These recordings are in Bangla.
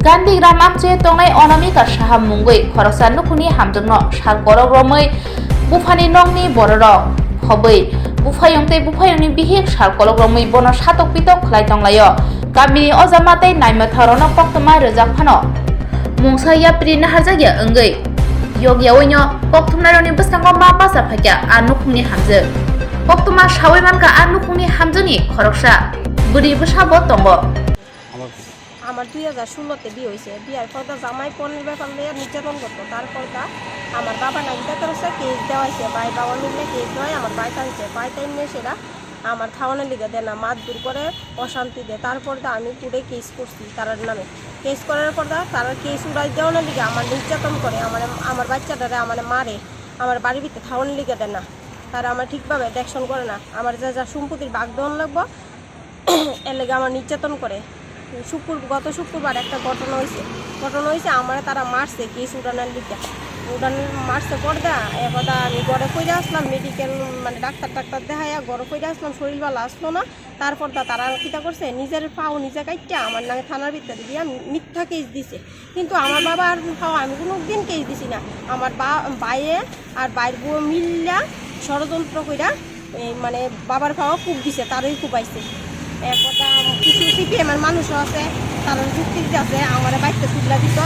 Gandigram amche tongnai Anamika Saha mungui khoroksa nukuni hamjongno sal kologromoi bufani nongni bororok hoboi bufayong tei bufayongni bihik sal kologromoi bono satok pitok khlai tonglaio gamini ojama tei naimotharono koktoma rojak phano mungsa yapri naharjagya ongoi yogya oinyo koktumnaironi bwskango ma basa phakya anukuni hamje koktoma sawai manka anukuni hamjoni khoroksa buri bwsabo tongo আমার 2016-তে বিয়ে হয়েছে। বিয়ের পর জামাই পনের ব্যাপার নিয়ে নির্যাতন করতো। তারপর আমার বাবা নাইটা করেছে, কেস দেওয়াইছে, ভাই বাবা মিললে কেস দেওয়াই আমার বাইক আনছে। বাইক নিয়ে সেটা আমার খাওয়ানোর লিগে দেয় না, মারধর করে, অশান্তি দেয়। তারপর আমি পুরে কেস করছি তারার নামে। কেস করার পর তারা কেস উড়াই দেওয়ানোর লিগে আমার নির্যাতন করে, আমার বাচ্চাটারে আমার মারে, আমার বাড়ির ভিতরে খাওয়ানোর লিগে দেয় না। তারা আমার ঠিকভাবে দেখশন করে না, আমার যা সম্পত্তির ভাগ দেওয়ান লাগবো এর লেগে আমার নির্যাতন করে। গত শুক্রবার একটা ঘটনা হয়েছে আমার তারা মারছে কেস উড়ানোর লিগে মারছে পর্দা একদা আমি গড়ে কইরে আসলাম মেডিকেল মানে ডাক্তার দেখাইয়া গড়ে কইরে আসলাম, শরীর ভালো আসলো না। তারপর তারা কিতা করছে নিজের পাও নিজে কাইটা আমার নামে থানার ভিতরে দিয়া মিথ্যা কেস দিছে। কিন্তু আমার বাবা আর পাও আমি কোনো দিন কেস দিছি না। আমার বাইয়ে আর বাইর বউ মিল্লা ষড়যন্ত্র কইরা মানে বাবার পাওয়া খুব দিছে, তারই খুব আইছে। একটা কিছু সিপিএমের মানুষও আছে, তারা যুক্তি আছে আমার বাইকটা তুলে দিত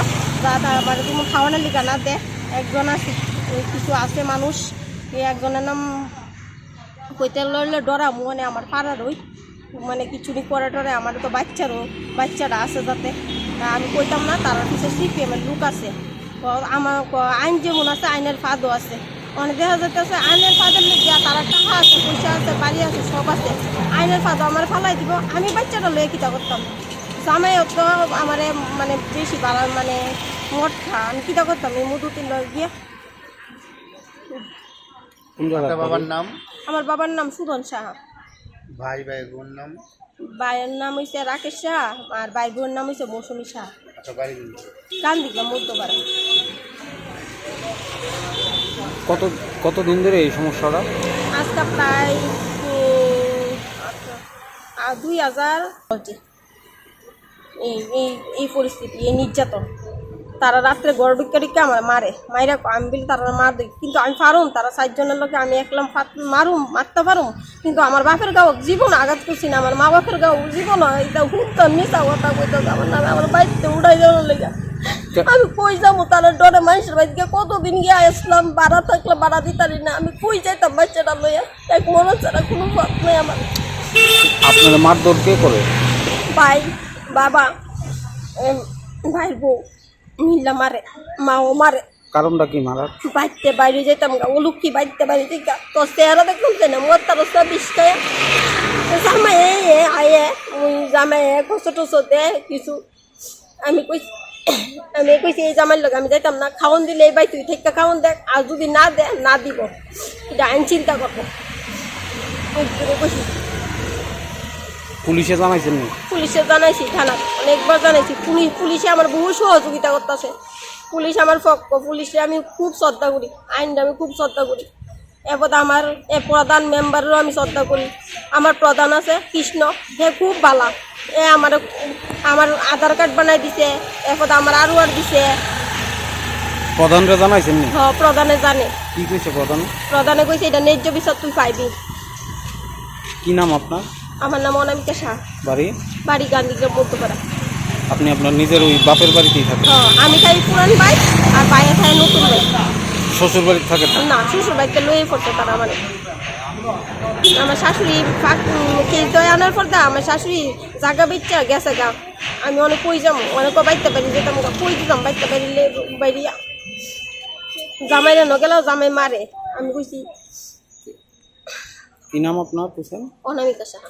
যা আমার কোনো খাওয়ানোর লিগা না দেয়। একজন আছে কিছু আছে মানুষ, এই একজনের নাম কইতে লড়লে ডরা মনে আমার পাড়ার ওই মানে কিছুনি করে টরে আমার তো বাচ্চারা আছে যাতে আমি কইতাম না। তার কিছু সিপিএমের লোক আছে, আমার আইন যেমন আছে আইনের ফাঁদও আছে। মানে দেখা যাইতেছে আইনের ফাঁদের লিগে তারা টাকা আছে, পয়সা আছে, বাড়ি আছে, সব আছে। আইনের ফাঁদও আমার ফালাই দিব, আমি বাচ্চাটা লয়ে কিতা করতাম। জামাইও তো আমার মানে বেশি ভালো মানে মদ খা, আমি কিতা করতাম এই মধুতির লয়ে গিয়ে। বাবার নাম? আমার বাবার নাম সুদন সাহা। ভাই বোন নাম? ভাইয়ের নাম হয়েছে রাকেশ সাহা আর ভাই বোনের নাম হয়েছে মৌসুমী সাহা। আচ্ছা, বাড়ি কান্দিকা মধ্যপাড়া। কতদিন ধরে এই সমস্যাটা? আজকে প্রায় 2000 এই পরিস্থিতি, এই নির্যাতন। তারা রাত্রে গড় ঢুকে আমার মারে মাইরা আমি বলি তারা মার দিই, কিন্তু আমি পারুম তারা 4 জনের লোকে আমি একলাম মারতে পারুম। কিন্তু আমার বাপের গাও জীবন আঘাত করছি না, আমার মা বাপের গাও জীবন এটা হুঁতাম মিশা কথা কইতে আমার নামে আমার বাড়িতে উড়াই যাওয়ার লেগে আমি কই যাবো। তারা ডরে মানুষের বাড়িতে কতদিন গিয়ে আসলাম, ভাড়া থাকলে ভাড়া দিতারি না, আমি কই যাইতাম বাচ্চাটা লইয়া। এক মনে ছাড়া কোনো পথ নেই আমার। আপনার মারধর কে করে? ভাই বাবা ভাইয়ের বউ মিল্লা মারে, মাও মারে। কারণটা কি মারার? বাইতে বাইরে যেতাম গা, ও লুকি বাইতে বাইরে যেগা তো চেহারা দেখলাম যে না মোর তার বিষ্কায় জামাই আয়ে ওই জামাই কষ্ট টস দে কিছু। আমি কইছি এই জামাইয়ের লোক আমি যাইতাম না, খাওয়ান দিলে এই বাই তুই থেকে খাওয়ান দেখ, আর যদি না দে না দিব, এটা আইন চিন্তা করবো। পুলিশে জানাইছেন? পুলিশে জানাইছি, থানা অনেকবার জানাইছি। পুলিশে আমার বহু সহযোগিতা করতেছে। পুলিশ আমার পক্ষ, পুলিশে আমি খুব শ্রদ্ধা করি, আইনটা আমি খুব শ্রদ্ধা করি। এরপর আমার প্রধান মেম্বারেরও আমি শ্রদ্ধা করি। আমার প্রধান আছে কৃষ্ণ, সে খুব ভালো, আমার আধার কার্ড বানাই দিছে, এরপর আমার আর দিছে। প্রধানরা জানাইছেন? হ্যাঁ, প্রধানে জানে। কি কইছে প্রধানে কইছে এটা ন্যায্য বিচার তুই পাইবি। কি নাম আপনার? আমার নাম অনামিকা সাহা। বাড়ি গান্ধীগ্রাম মধ্যপাড়া। আপনি আপনার নিজের ওই বাপের বাড়িতেই থাকেন? হ্যাঁ, আমি খাই পুরান বাই আর বাইরে খাই নতুন বাই। শ্বশুর বাড়িতে থাকেন না? শ্বশুর বাড়িতে লয়ে পড়তো তারা মানে। আমার শাশুড়ি কেস দয় আনার পর আমার শাশুড়ি জাগা বেচা গেছে গা। আমি অনেক কই যাবো, অনেক বাইতে বাড়ি যেতাম, কই দিতাম বাইতে বাড়িলে বাইরিয়া জামাইরে নগেলেও জামাই মারে। আমি কইছি। কি নাম আপনার? অনামিকা সাহা।